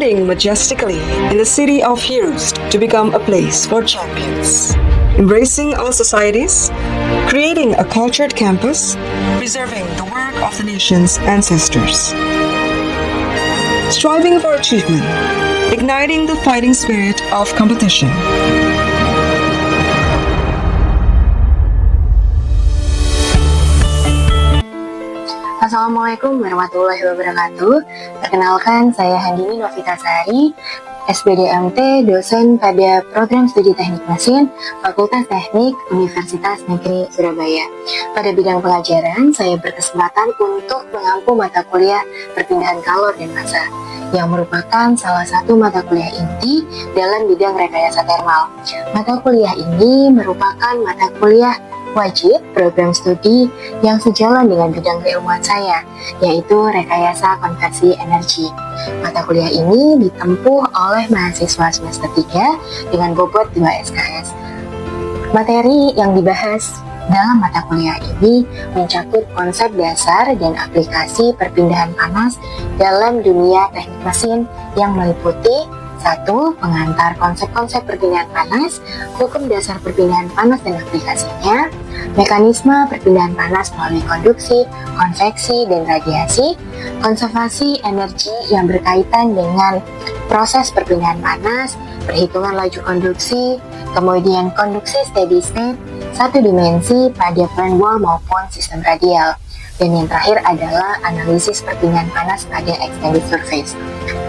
standing majestically in the city of heroes to become a place for champions. Embracing all societies, creating a cultured campus, preserving the work of the nation's ancestors. Striving for achievement, igniting the fighting spirit of competition. Assalamualaikum warahmatullahi wabarakatuh. Perkenalkan, saya Handini Novitasari, SBDMT, dosen pada Program Studi Teknik Mesin, Fakultas Teknik, Universitas Negeri Surabaya. Pada bidang pengajaran, saya berkesempatan untuk mengampu mata kuliah perpindahan kalor dan massa, yang merupakan salah satu mata kuliah inti dalam bidang rekayasa termal. Mata kuliah ini merupakan mata kuliah wajib program studi yang sejalan dengan bidang keilmuan saya, yaitu rekayasa konversi energi. Mata kuliah ini ditempuh oleh mahasiswa semester 3 dengan bobot 2 SKS. Materi yang dibahas dalam mata kuliah ini mencakup konsep dasar dan aplikasi perpindahan panas dalam dunia teknik mesin yang meliputi 1. Pengantar konsep-konsep perpindahan panas, hukum dasar perpindahan panas dan aplikasinya, mekanisme perpindahan panas melalui konduksi, konveksi, dan radiasi, konservasi energi yang berkaitan dengan proses perpindahan panas, perhitungan laju konduksi, kemudian konduksi steady state, satu dimensi pada plane wall maupun sistem radial. Dan yang terakhir adalah analisis perpindahan panas pada extended surface.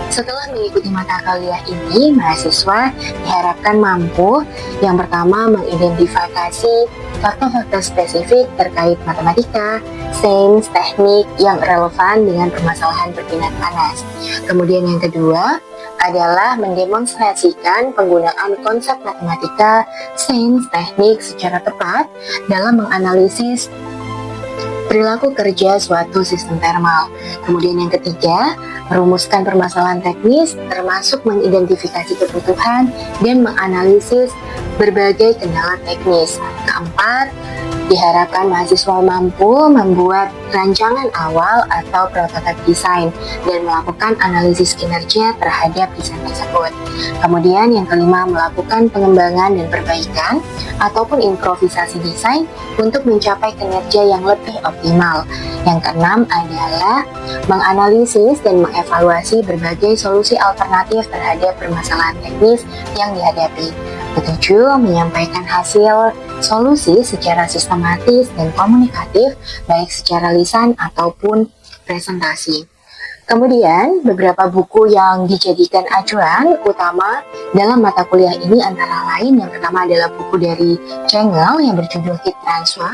Setelah mengikuti mata kuliah ini, mahasiswa diharapkan mampu yang pertama mengidentifikasi faktor-faktor spesifik terkait matematika, sains, teknik yang relevan dengan permasalahan perpindahan panas. Kemudian yang kedua adalah mendemonstrasikan penggunaan konsep matematika, sains, teknik secara tepat dalam menganalisis perilaku kerja suatu sistem termal. Kemudian yang ketiga, merumuskan permasalahan teknis termasuk mengidentifikasi kebutuhan dan menganalisis berbagai kendala teknis. Keempat, diharapkan mahasiswa mampu membuat rancangan awal atau prototipe desain dan melakukan analisis kinerja terhadap desain tersebut. Kemudian yang kelima, melakukan pengembangan dan perbaikan ataupun improvisasi desain untuk mencapai kinerja yang lebih optimal. Yang keenam adalah menganalisis dan mengevaluasi berbagai solusi alternatif terhadap permasalahan teknis yang dihadapi. Ketujuh, menyampaikan hasil solusi secara sistematis dan komunikatif, baik secara lisan ataupun presentasi. Kemudian, beberapa buku yang dijadikan acuan utama dalam mata kuliah ini antara lain, yang pertama adalah buku dari Cengel yang berjudul Heat Transfer.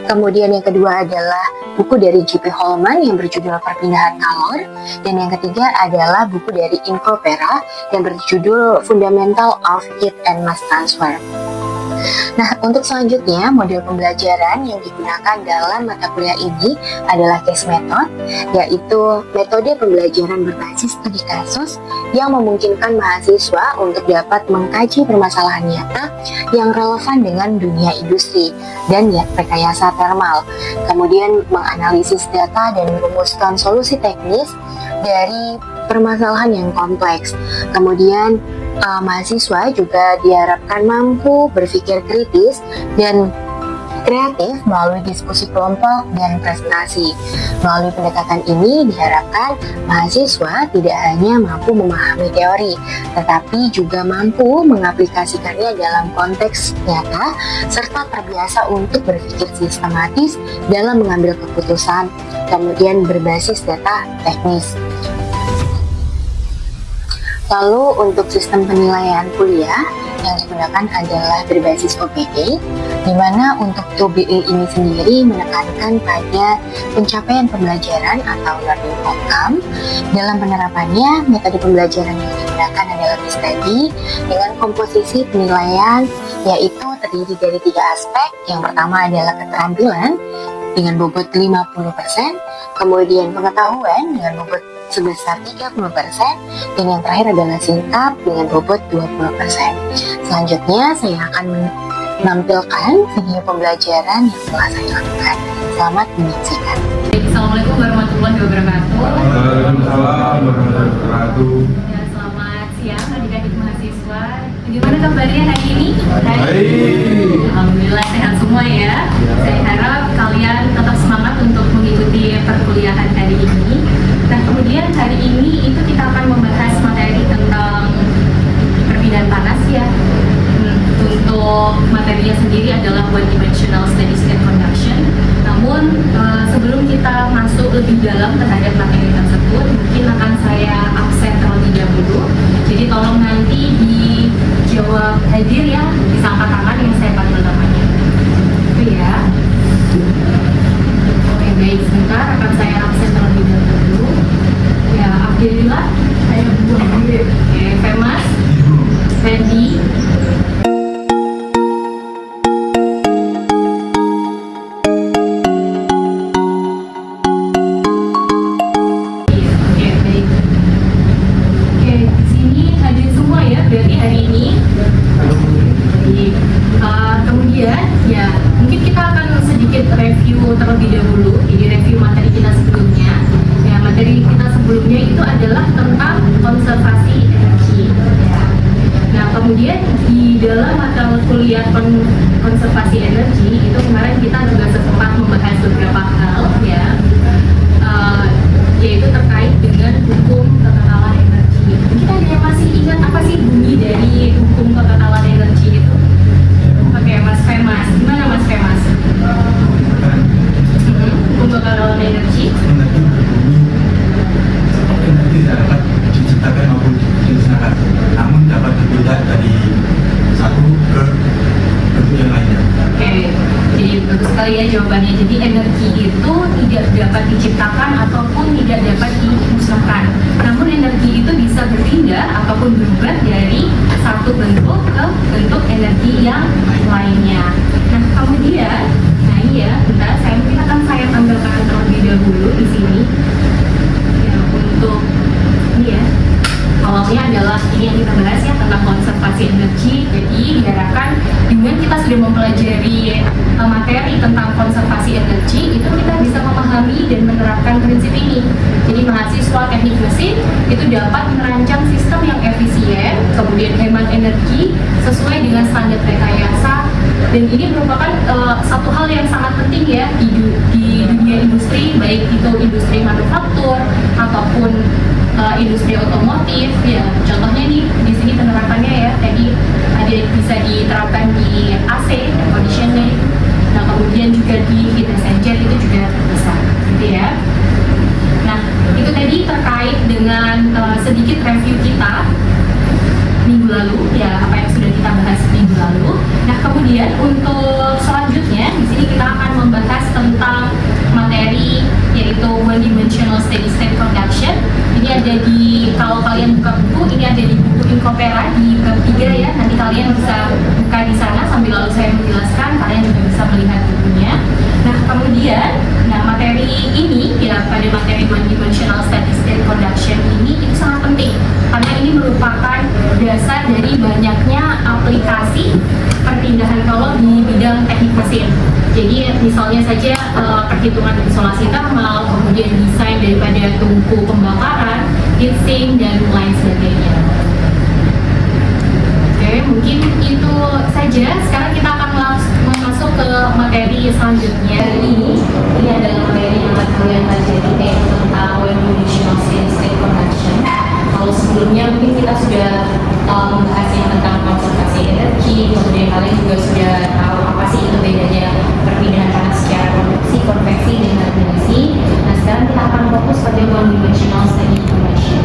Kemudian yang kedua adalah buku dari J.P. Holman yang berjudul Perpindahan Kalor. Dan yang ketiga adalah buku dari Incorpora yang berjudul Fundamental of Heat and Mass Transfer. Nah, untuk selanjutnya, model pembelajaran yang digunakan dalam mata kuliah ini adalah case method, yaitu metode pembelajaran berbasis studi kasus yang memungkinkan mahasiswa untuk dapat mengkaji permasalahan nyata yang relevan dengan dunia industri dan rekayasa termal. Kemudian menganalisis data dan merumuskan solusi teknis dari permasalahan yang kompleks. Kemudian mahasiswa juga diharapkan mampu berpikir kritis dan kreatif melalui diskusi kelompok dan presentasi. Melalui pendekatan ini diharapkan mahasiswa tidak hanya mampu memahami teori, tetapi juga mampu mengaplikasikannya dalam konteks nyata, serta terbiasa untuk berpikir sistematis dalam mengambil keputusan, kemudian berbasis data teknis. Lalu untuk sistem penilaian kuliah yang digunakan adalah berbasis OBE, di mana untuk OBE ini sendiri menekankan pada pencapaian pembelajaran atau learning outcome. Dalam penerapannya, metode pembelajaran yang digunakan adalah case study dengan komposisi penilaian, yaitu terdiri dari 3 aspek. Yang pertama adalah keterampilan dengan bobot 50%, kemudian pengetahuan dengan bobot sebesar 30%, dan yang terakhir adalah sikap dengan bobot 20%. Selanjutnya saya akan menampilkan video pembelajaran yang telah saya lakukan. Selamat menyaksikan. Assalamualaikum warahmatullahi wabarakatuh. Waalaikumsalam warahmatullahi wabarakatuh. Ya, Gimana kabarnya hari ini? Baik. Alhamdulillah sehat semua ya. Saya harap kalian tetap semangat untuk mengikuti perkuliahan hari ini. Nah, kemudian hari ini itu kita akan membahas materi tentang perpindahan panas ya. Untuk materinya sendiri adalah one dimensional steady state conduction. Namun sebelum kita masuk lebih dalam terhadap materi tersebut, mungkin akan saya absen terlebih dahulu. Jadi tolong nanti dijawab hadir ya, bisa angkat tangan yang saya panggil namanya. Itu ya. Oke baik, sebentar akan saya absen terlebih dahulu. Ya, Abdillah, saya buang diri. Oke, Femas, Fendi. Kemudian ya mungkin kita akan sedikit review terlebih dahulu. Jadi review materi kita sebelumnya. Ya, materi kita sebelumnya itu adalah tentang konservasi energi. Ya. Nah kemudian di dalam mata kuliah konservasi energi itu kemarin kita juga sempat membahas beberapa hal ya, yaitu terkait dengan hukum kekekalan energi. Kita ada yang masih ingat apa sih bunyi dari hukum kekekalan energi itu? Oke, Mas Femas. Gimana Mas Femas? Hukum kekekalan energi. Energi tidak dapat diciptakan maupun dimusnahkan, namun dapat dipindah dari satu ke bentuk yang lainnya. Oke, jadi bagus sekali ya jawabannya. Jadi energi itu tidak dapat diciptakan ataupun tidak dapat dimusnahkan. Namun energi itu bisa berpindah ataupun berubah dari satu bentuk ke bentuk energi yang lainnya. Nah kemudian, nah iya, bentar, mungkin akan saya tampilkan terlebih dahulu di sini. Ya, untuk ini ya. Awalnya adalah ini yang kita bahas ya tentang konservasi energi. Jadi diharapkan dengan kita sudah mempelajari materi tentang konservasi energi, itu kita bisa memahami dan menerapkan prinsip ini. Jadi mahasiswa teknik mesin itu dapat merancang sistem yang efisien, kemudian hemat energi sesuai dengan standar rekayasa. Dan ini merupakan satu hal yang sangat penting ya di dunia industri, baik itu industri manufaktur ataupun industri otomotif ya. Contohnya nih di sini penerapannya ya, tadi ada bisa diterapkan di AC conditioning. Nah kemudian juga di heat exchanger itu juga bisa gitu ya. Nah itu tadi terkait dengan sedikit review kita minggu lalu ya, apa yang sudah kita bahas minggu lalu. Nah kemudian untuk selanjutnya di sini kita akan membahas tentang materi yaitu one dimensional steady state conduction. Ini ada di, kalau kalian buka buku, ini ada di buku Incopera di bab 3 ya. Nanti kalian bisa buka di sana sambil lalu saya menjelaskan, kalian juga bisa melihat bukunya. Nah kemudian, materi ini ya, pada materi one dimensional steady state conduction ini itu sangat penting karena ini merupakan dasar dari banyaknya aplikasi perpindahan kolom di bidang teknik mesin. Jadi misalnya saja perhitungan isolasi thermal, kemudian desain daripada tungku pembakaran, heat sink, dan lain sebagainya. Oke, mungkin itu saja. Sekarang kita akan langsung masuk ke materi selanjutnya. Ini adalah materi yang akan kalian pelajari tentang one dimensional steady state conduction. Kalau sebelumnya mungkin kita sudah membahasnya tentang konservasi energi, kemudian kalian juga sudah tahu apa sih itu bedanya perpindahan panas secara konveksi, konveksi dan radiasi. Nah sekarang kita akan fokus pada one dimensional steady conduction.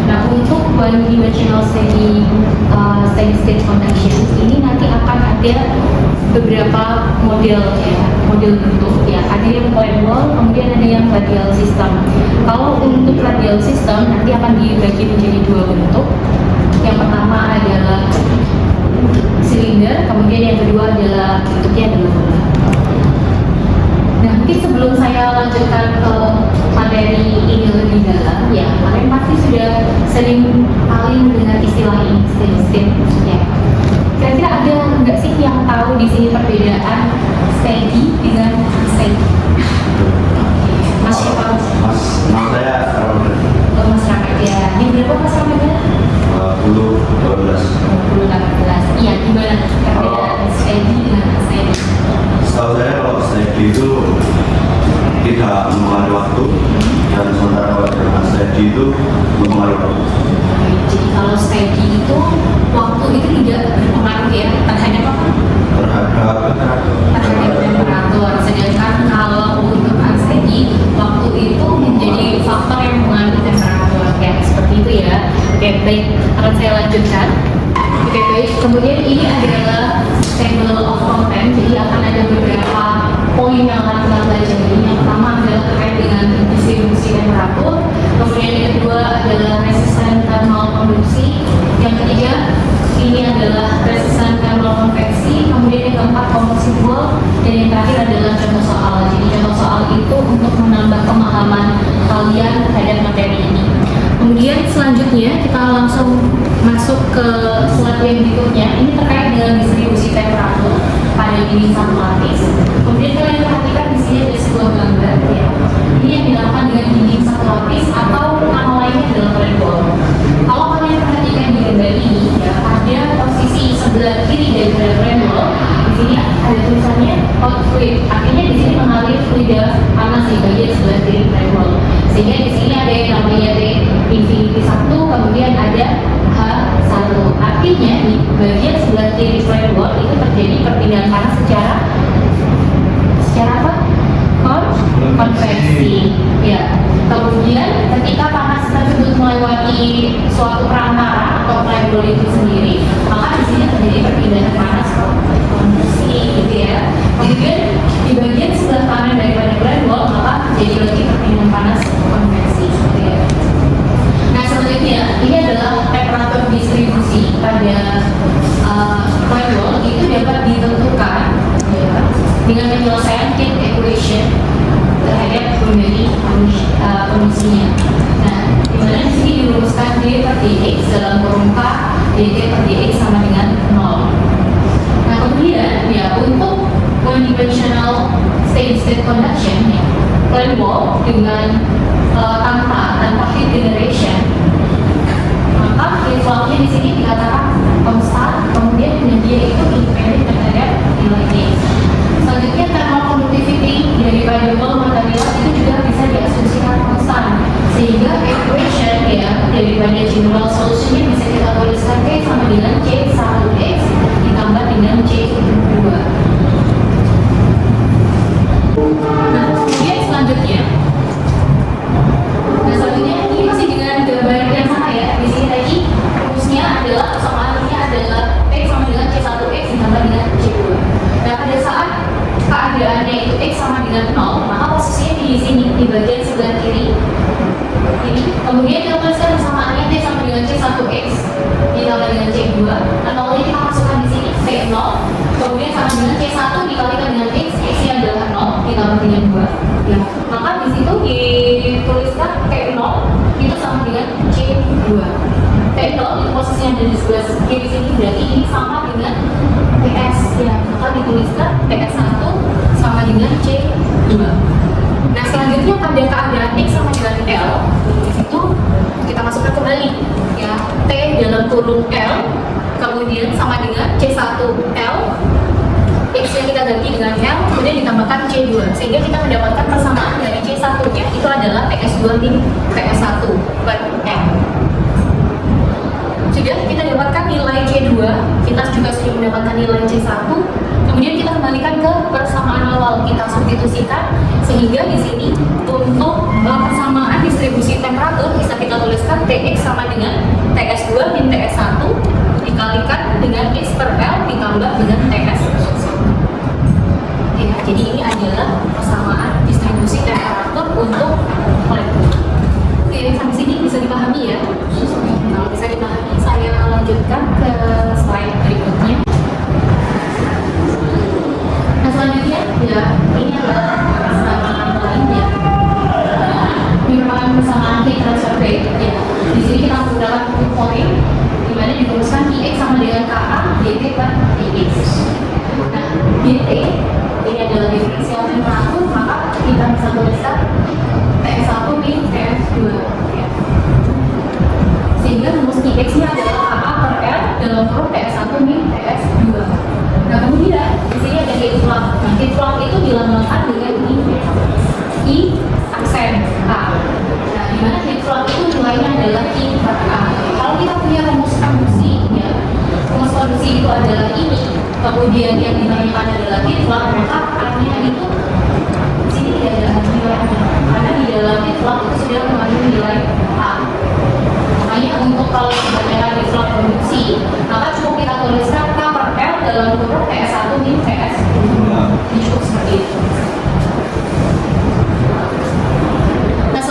Nah untuk one dimensional steady state conduction ini nanti akan ada beberapa model ya, model bentuk ya. Ada yang plane wall, kemudian ada yang radial system. Kalau untuk radial system nanti akan dibagi menjadi dua bentuk. Yang pertama adalah silinder, kemudian yang kedua adalah bentuknya adalah bola. Nah mungkin sebelum saya lanjutkan ke materi ini lebih dalam ya, kalian pasti sudah sering kali mendengar istilah ini, steady state ya. Kira-kira ada nggak sih yang tahu di sini perbedaan steady dengan unsteady? Mas siapa? Mas, nama saya Mas Raka ya. Ini berapa Mas Raka? 10, 12. 20 tahun. steady itu mempengaruhi. Jadi kalau steady itu waktu itu tidak berpengaruh ya terhadap apa? Terhadap temperatur. Sedangkan kalau untuk unsteady waktu itu menjadi faktor yang mengaruhi temperatur. Ya seperti itu ya. Oke baik, akan saya lanjutkan. Oke baik, kemudian ini adalah table of content. Jadi akan ada beberapa poin yang akan kita pelajari. Yang pertama adalah terkait dengan distribusi temperatur. Kemudian yang kedua adalah resisten thermal conduksi. Yang ketiga ini adalah resisten thermal konveksi. Kemudian yang keempat composite wall. Dan yang terakhir adalah contoh soal. Jadi contoh soal itu untuk menambah pemahaman kalian terhadap materi ini. Kemudian selanjutnya kita langsung masuk ke slide yang berikutnya. Ini terkait dengan distribusi temperatur pada dinding satu lapis. Kemudian kalian perhatikan di sini ada sebuah gambar ya. Ini yang dilakukan dengan dinding satu lapis atau nama lainnya adalah flat wall. Kalau kalian perhatikan di gambar ini ya, pada posisi sebelah kiri dari flat wall, di sini ada tulisannya hot fluid. Artinya di sini mengalir fluid panas di bagian sebelah kiri flat wall. Sehingga di sini ada yang namanya T infinity 1, kemudian ada H1. Artinya di bagian sebelah kiri flat wall itu terjadi perpindahan panas secara apa? Konveksi. Ya. Kemudian ketika panas tersebut melewati suatu perantara atau flat wall itu sendiri, maka di sini terjadi perpindahan panas konveksi, gitu ya. Kemudian di bagian sebelah kanan daripada flat wall, maka terjadi lagi perpindahan panas konveksi, gitu ya. Nah selanjutnya ini adalah temperatur distribusi pada flat wall itu dapat ditentukan ya, dengan penyelesaian heat equation terhadap boundary kondisinya. Nah, di mana di sini dirumuskan d per dx dalam kurung k dt per dx sama dengan 0. Nah kemudian ya untuk one dimensional steady state conduction ya, flat wall dengan tanpa heat generation, maka heat flow-nya di sini dikatakan konstan, kemudian dia itu independen terhadap nilai X. Selanjutnya thermal conductivity daripada wall material itu juga bisa diasumsikan konstan, sehingga equation ya daripada general solutionnya bisa kita tuliskan K sama dengan C1X ditambah dengan C2. Nah kemudian selanjutnya ini masih dengan gambar yang sama ya. Di sini tadi rumusnya adalah persamaannya adalah X sama dengan C1X ditambah dengan C2. Nah pada saat keadaannya itu X sama dengan 0, maka posisinya di sini di bagian sebelah kiri ini. Kemudian kita tuliskan persamaannya T sama dengan C1X ditambah dengan C2. Nah nolnya kita masukkan di sini T0. Kemudian sama dengan C1 dikalikan dengan X, X-nya adalah 0 ditambah dengan 2 ya. Maka di situ dituliskan T0 itu sama dengan C2. T0 itu posisinya ada di sebelah kiri sini, berarti ini sama dengan TS ya. Maka dituliskan TS1 sama dengan C2. Nah selanjutnya pada keadaan X sama dengan L, di situ kita masukkan kembali ya, T dalam kurung L kemudian sama dengan C1L, X yang kita ganti dengan L, kemudian ditambahkan C2, sehingga kita mendapatkan persamaan dari C1 nya itu adalah TS2 din TS1 per M. Sudah kita dapatkan nilai C2, kita juga sudah mendapatkan nilai C1, kemudian kita kembalikan ke persamaan awal, kita substitusikan, sehingga di sini untuk persamaan distribusi temperatur bisa kita tuliskan Tx sama dengan TS2 min TS1 dikalikan dengan X per L ditambah dengan TS. Ya, jadi ini adalah persamaan distribusi temperatur untuk molekul. Oke, sampai sini bisa dipahami ya? Kalau bisa dipahami, saya lanjutkan ke slide berikutnya. Nah selanjutnya ya, ini adalah persamaan lainnya. Ini merupakan persamaan heat transfer rate ya. Di sini kita menggunakan point di mana dirumuskan Ix sama dengan KA dt per dx. Nah dt ini adalah diferensial temperatur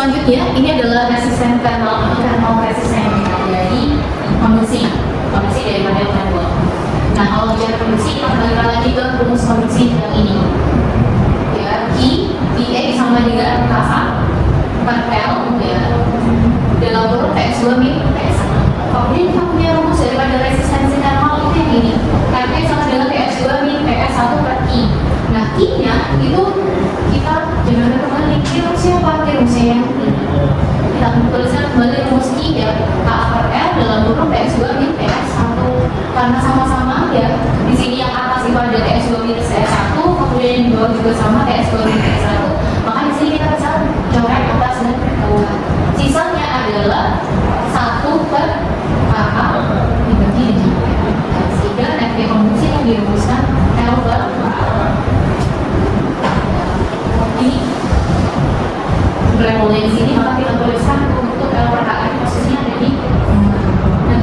selanjutnya ini adalah resisten thermal resisten dari konduksi daripada fan wall. Nah, kalau bicara konduksi, kita kembali lagi ke rumus konduksi yang ini. Ya, Q sama dengan KA per L ya dalam kurung TS2 min TS1. Kemudian kita punya rumus daripada resistensi thermal itu yang ini. RT sama dengan TS2 min TS1 per Q. Nah, Q-nya itu kita jangan kembali ke rumusnya apa? Rumusnya yang ini. Kita tuliskan kembali rumus Q ya. KA per L dalam kurung TS2 min TS1. Karena sama-sama ya, di sini yang atas itu ada TS2 min TS1, kemudian yang di bawah juga sama TS2 min TS1. Maka di sini kita bisa coret atas dan bawah. Sisanya adalah 1 per KA dibagi dengan sehingga FP konduksi yang dirumuskan L per ini berlevel di sini, maka kita tuliskan untuk L per KA posisinya ada di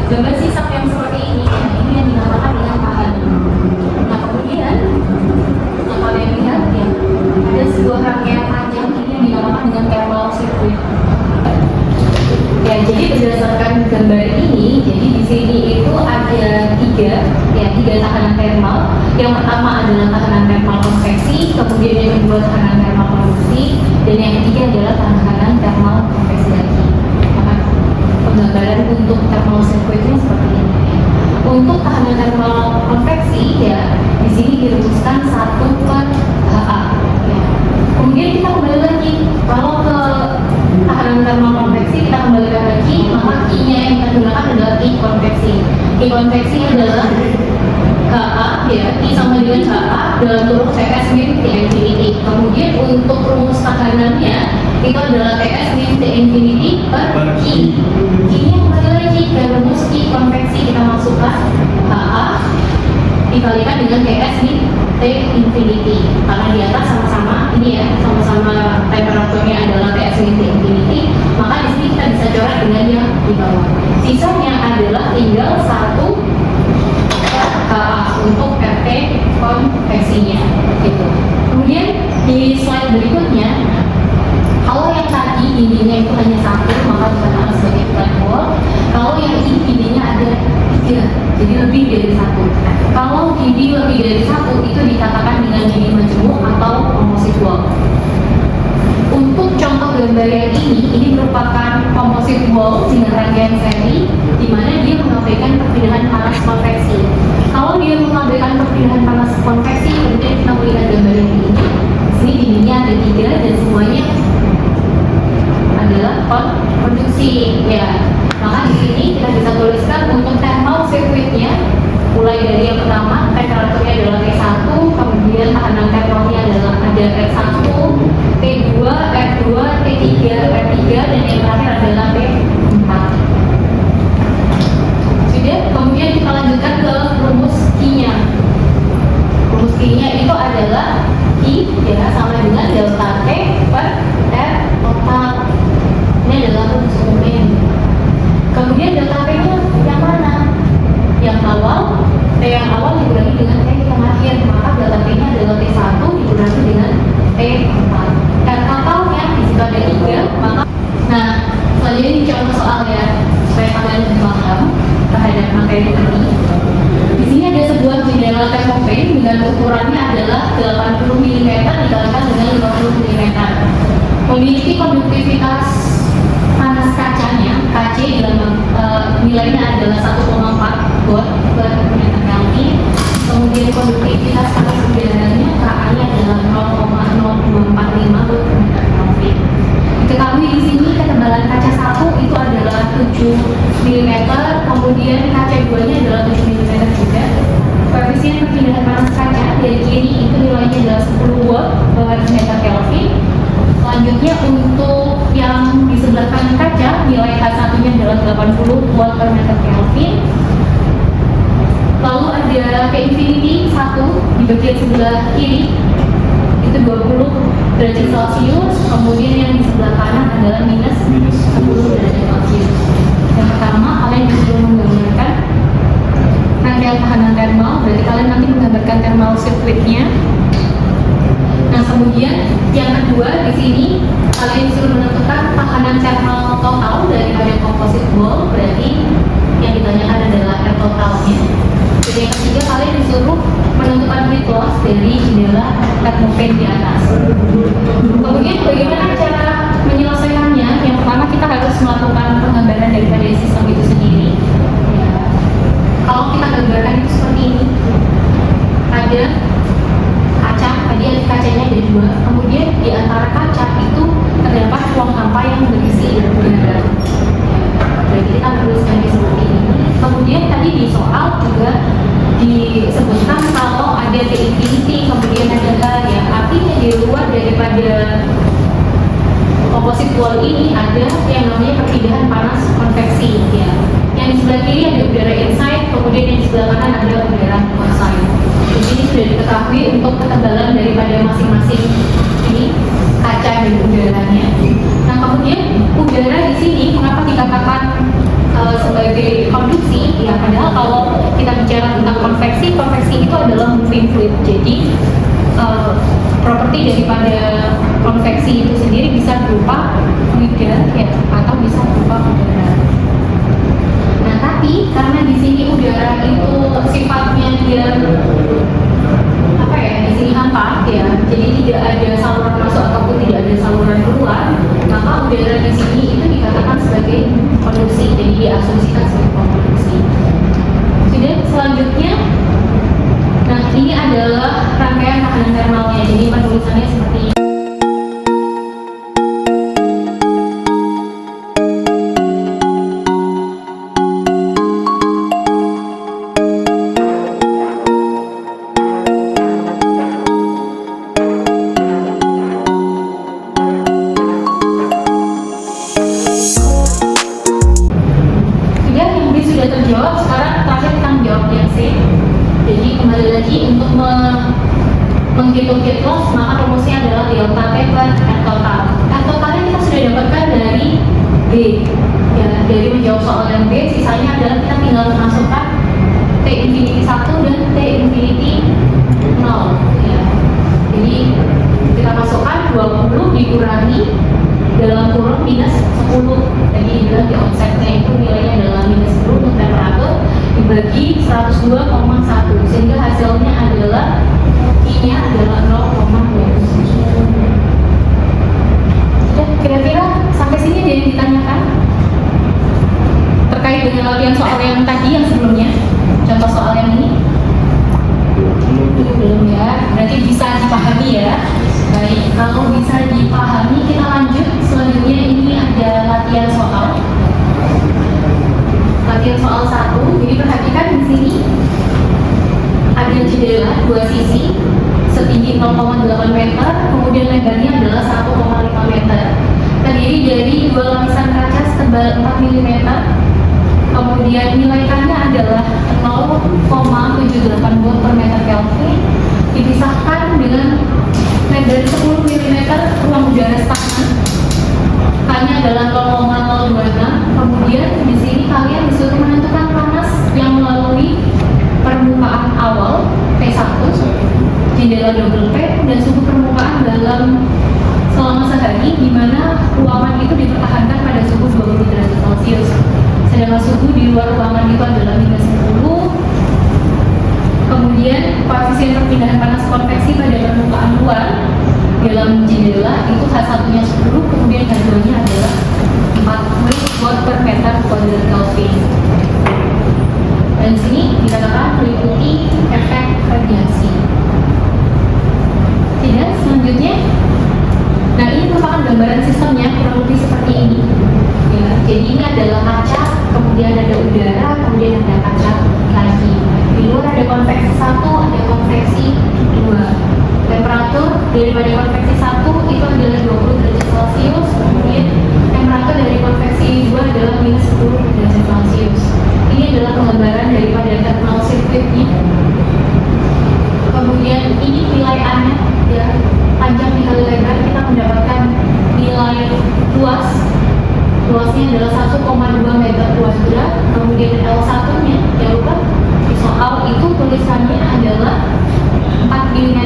gambar sisa yang seperti ini. Ini yang dinamakan dengan tahan. Nah, kemudian yang kalian lihat ya, ada sebuah rangkaian panjang ini yang dinamakan dengan thermal circuit. Ya, jadi berdasarkan gambar ini, jadi di sini itu ada tiga tekanan thermal. Yang pertama adalah tekanan thermal konveksi, kemudian yang kedua tekanan thermal konduksi, dan yang ketiga adalah tekanan thermal konveksi lagi. Maka penggambaran untuk thermal circuitnya seperti ini. Untuk tekanan thermal konveksi ya, di sini dirumuskan 1 per HA. Ya. Kemudian kita kembali lagi, kalau ke tekanan thermal konveksi kita kembalikan lagi, maka Q-nya yang kita gunakan adalah Q konveksi. Q konveksi adalah HA ya, Q sama dengan HA dalam kurung TS min T infinity. Kemudian untuk rumus tekanannya itu adalah TS min T infinity per Q. Q-nya kembali lagi ke rumus Q konveksi, kita masukkan HA dikalikan dengan TS min T infinity. Karena di atas sama-sama ini ya, sama-sama temperaturnya adalah TS min T infinity, maka di sini kita bisa coret dengan yang di bawah. Sisanya adalah tinggal 1 HA untuk RT konveksinya gitu. Kemudian di slide berikutnya, kalau yang tadi dindingnya itu hanya 1, maka dikatakan sebagai flat wall. Kalau yang ini dindingnya ada 3, jadi lebih dari 1. Kalau dinding lebih dari 1 itu dikatakan dengan dinding majemuk atau composite wall. Untuk contoh gambar yang ini merupakan composite wall dengan rangkaian seri, di mana dia mengabaikan perpindahan panas konveksi. Kalau dia mengabaikan perpindahan panas konveksi, kemudian kita melihat gambar yang ini. Sini dindingnya ada 3 dan semuanya adalah konduksi ya. Maka di sini kita bisa tuliskan untuk thermal circuitnya, mulai dari yang pertama temperaturnya adalah T1, kemudian tekanan thermalnya adalah ada R1, T2, R2, T3, R3, dan yang terakhir adalah T4. Sudah, kemudian kita lanjutkan ke rumus Q-nya. Rumus Q-nya itu adalah Q ya sama dengan delta T per R total. Ini adalah rumus umumnya. Kemudian delta T-nya yang mana? Yang awal, T yang awal dikurangi dengan T yang akhir, maka delta T-nya adalah T1 dikurangi dengan T4. Dan totalnya di situ ada 3, maka nah, selanjutnya ini contoh soal ya, supaya kalian lebih paham terhadap materi ini. Di sini ada sebuah jendela termopane dengan ukurannya adalah 80 mm dikalikan dengan 50 mm. Memiliki konduktivitas panas kacanya, KC dalam nilainya adalah 1,4 watt per meter Kelvin. Kemudian konduktivitas panas udaranya KA-nya adalah 0,0245 watt per meter Kelvin. Diketahui di sini ketebalan kaca 1 itu adalah 7 mm, kemudian kaca 2-nya adalah 7 mm juga. Koefisien perpindahan panas kaca dari kiri itu nilainya adalah 10 watt per meter Kelvin. Selanjutnya untuk yang di sebelah kanan kaca, nilai H1-nya adalah 80 watt per meter Kelvin. Lalu ada T infinity 1 di bagian sebelah kiri itu 20 derajat Celcius, kemudian yang di sebelah kanan adalah minus 10 derajat Celcius. Yang pertama, kalian disuruh menggambarkan rangkaian tahanan thermal, berarti kalian nanti menggambarkan thermal circuitnya. Nah, kemudian yang kedua di sini kalian disuruh menentukan tekanan thermal total daripada composite wall, berarti yang ditanyakan adalah R totalnya. Dan yang ketiga, kalian disuruh menentukan grid loss dari jendela thermofan di atas. Kemudian bagaimana cara menyelesaikannya? Yang pertama, kita harus melakukan penggambaran daripada sistem itu sendiri. Ya. Kalau kita gambarkan itu seperti ini, ada kaca, tadi kacanya ada dua, kemudian di antara kaca itu terdapat ruang hampa yang berisi udara. Jadi kita menuliskannya seperti ini. Kemudian tadi di soal juga disebutkan kalau ada T infinity, kemudian ada H, ya artinya di luar daripada composite wall ini ada yang namanya perpindahan panas konveksi, ya. Yang di sebelah kiri ada udara inside, kemudian yang di sebelah kanan ada udara outside. Jadi ini sudah diketahui untuk ketebalan daripada masing-masing ini kaca dan udaranya. Nah kemudian udara di sini mengapa dikatakan sebagai konduksi? Ya padahal kalau kita bicara tentang konveksi, konveksi itu adalah moving fluid. Jadi properti daripada konveksi itu sendiri bisa berupa fluida, ya, atau bisa berupa udara. Nah tapi karena di sini udara itu sifatnya dia apa ya, di sini hampa, ya, jadi tidak ada saluran masuk ataupun tidak ada saluran keluar, maka udara di sini itu dikatakan sebagai konduksi, jadi diasumsikan sebagai konduksi. Sudah, selanjutnya, nah ini adalah rangkaian tekanan thermalnya, jadi penulisannya seperti ini. Sudah terjawab, sekarang terakhir kita menjawab yang C. Jadi kembali lagi untuk menghitung heat loss, maka rumusnya adalah delta T per R total. R totalnya kita sudah dapatkan dari B, ya, dari menjawab soal yang B. Sisanya adalah kita tinggal memasukkan T infinity 1 dan T infinity 0, ya. Jadi kita masukkan 20 dikurangi dalam kurung minus 10. Tadi bilang di offsetnya itu nilainya adalah minus 10 untuk temperatur dibagi 102,1, sehingga hasilnya adalah I-nya adalah 0,2. Sudah, kira-kira sampai sini ada yang ditanyakan terkait dengan latihan soal yang tadi yang sebelumnya, contoh soal yang ini? Belum ya, berarti bisa dipahami ya. Baik, kalau bisa dipahami kita lanjut. Selanjutnya ini ada latihan soal. Latihan soal 1. Jadi perhatikan di sini ada jendela dua sisi setinggi 0,8 meter, kemudian lebarnya adalah 1,5 meter. Terdiri dari dua lapisan kaca setebal 4 mm. Kemudian nilai K-nya adalah 0,78 volt per meter Kelvin, dipisahkan dengan lebar 10 mm ruang udara stagnan. K-nya adalah 0,026. Kemudian di sini kalian disuruh menentukan panas yang melalui permukaan awal P1, jendela double P, dan suhu permukaan dalam selama sehari, di mana ruangan itu dipertahankan pada suhu 20 derajat Celcius. Sedangkan suhu di luar ruangan itu adalah minus 10. Kemudian koefisien perpindahan panas konveksi pada permukaan luar dalam jendela itu H1-nya 10, kemudian H2-nya adalah 40 watt per meter kuadrat Kelvin. Dan sini dikatakan meliputi efek radiasi. Tidak, selanjutnya, nah ini merupakan gambaran sistemnya kurang lebih seperti ini. Ya, jadi ini adalah kaca, kemudian ada udara, kemudian ada kaca lagi. Di luar ada konveksi 1, ada konveksi 2. Temperatur daripada konveksi 1 itu adalah 20 derajat Celcius, kemudian temperatur dari konveksi 2 adalah minus 10 derajat Celcius. Ini adalah penggambaran daripada thermal circuitnya. Kemudian ini nilai A-nya, ya, panjang dikali lebar, kita mendapatkan nilai luasnya adalah 1,2 meter kuadrat. Kemudian L1-nya, jangan lupa di soal itu tulisannya adalah 4 mm.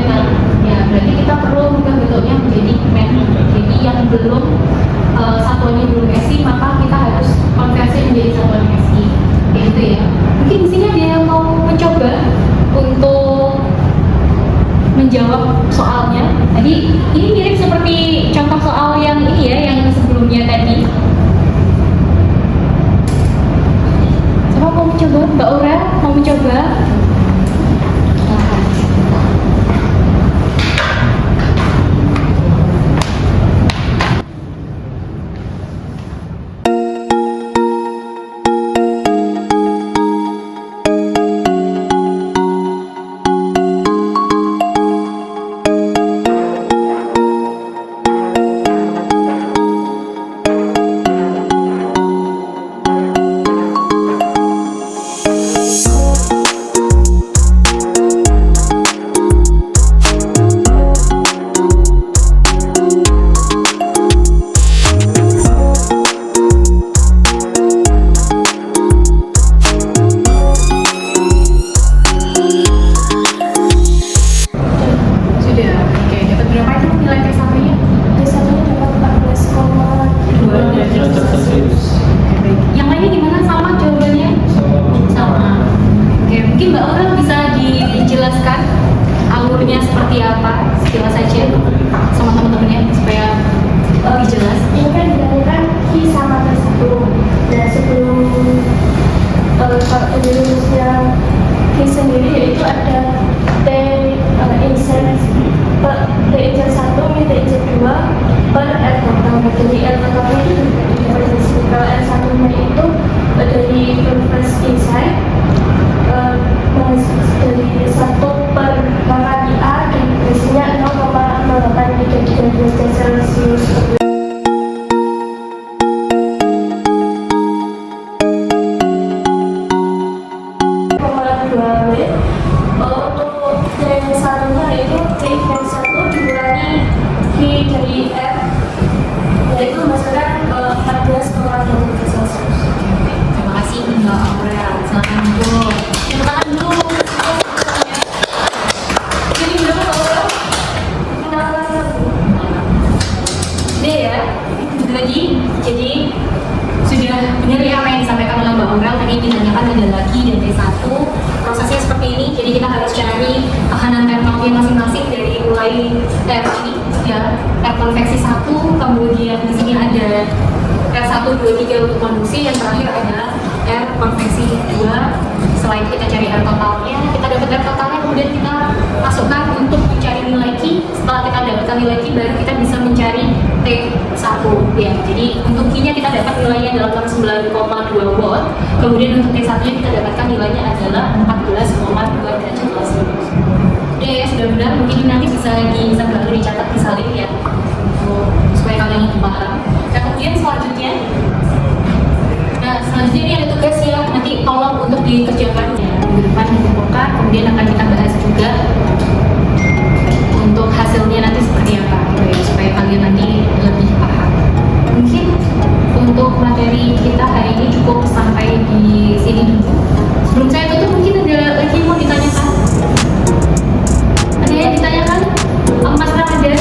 Ya, berarti kita perlu mengubah bentuknya menjadi meter. Jadi yang belum satuannya belum SI, maka kita harus konversi menjadi satuan SI. Kayak gitu ya. Mungkin di sini ada yang mau mencoba untuk menjawab soalnya. Tadi ini mirip seperti contoh soal yang ini ya, yang sebelumnya tadi. Siapa mau mencoba? Mbak Ura mau mencoba? Jadi sudah benar ya apa yang disampaikan oleh Mbak Aurel tadi, ditanyakan ada lagi dan D1 prosesnya seperti ini. Jadi kita harus cari tekanan teknologi masing-masing dari mulai air ini ya, air konveksi 1, kemudian di sini ada air 1, 2, 3 untuk konduksi, yang terakhir adalah air konveksi 2. Selain kita cari air totalnya, kita dapat air totalnya, kemudian kita masukkan untuk mencari nilai Q. Setelah kita dapatkan nilai Q, baru kita bisa mencari T1 ya. Jadi untuk Q-nya kita dapat nilainya adalah 9,2 watt. Kemudian untuk T1-nya kita dapatkan nilainya adalah 14,2 derajat Celcius. Udah ya, sudah benar. Mungkin ini nanti bisa dicatat, disalin ya, supaya kalian lebih paham. Dan kemudian selanjutnya, ini ada tugas ya, nanti tolong untuk dikerjakan ya. Minggu depan dikumpulkan, kemudian akan kita bahas juga untuk hasilnya nanti seperti apa gitu ya, supaya kalian nanti lebih paham. Mungkin untuk materi kita hari ini cukup sampai di sini dulu. Sebelum saya tutup, mungkin ada lagi yang mau ditanyakan? Ada yang ditanyakan? Mas Ramadan?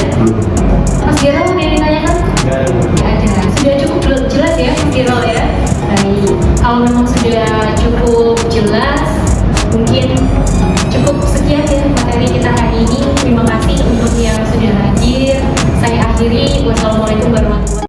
Mas Gero, ada yang ditanyakan? Tidak ada. Sudah cukup jelas ya Mas Gero ya? Baik, kalau memang sudah cukup jelas, mungkin cukup sekian ya materi kita hari ini. Terima kasih untuk yang sudah hadir. Saya akhiri. Wassalamualaikum warahmatullahi wabarakatuh.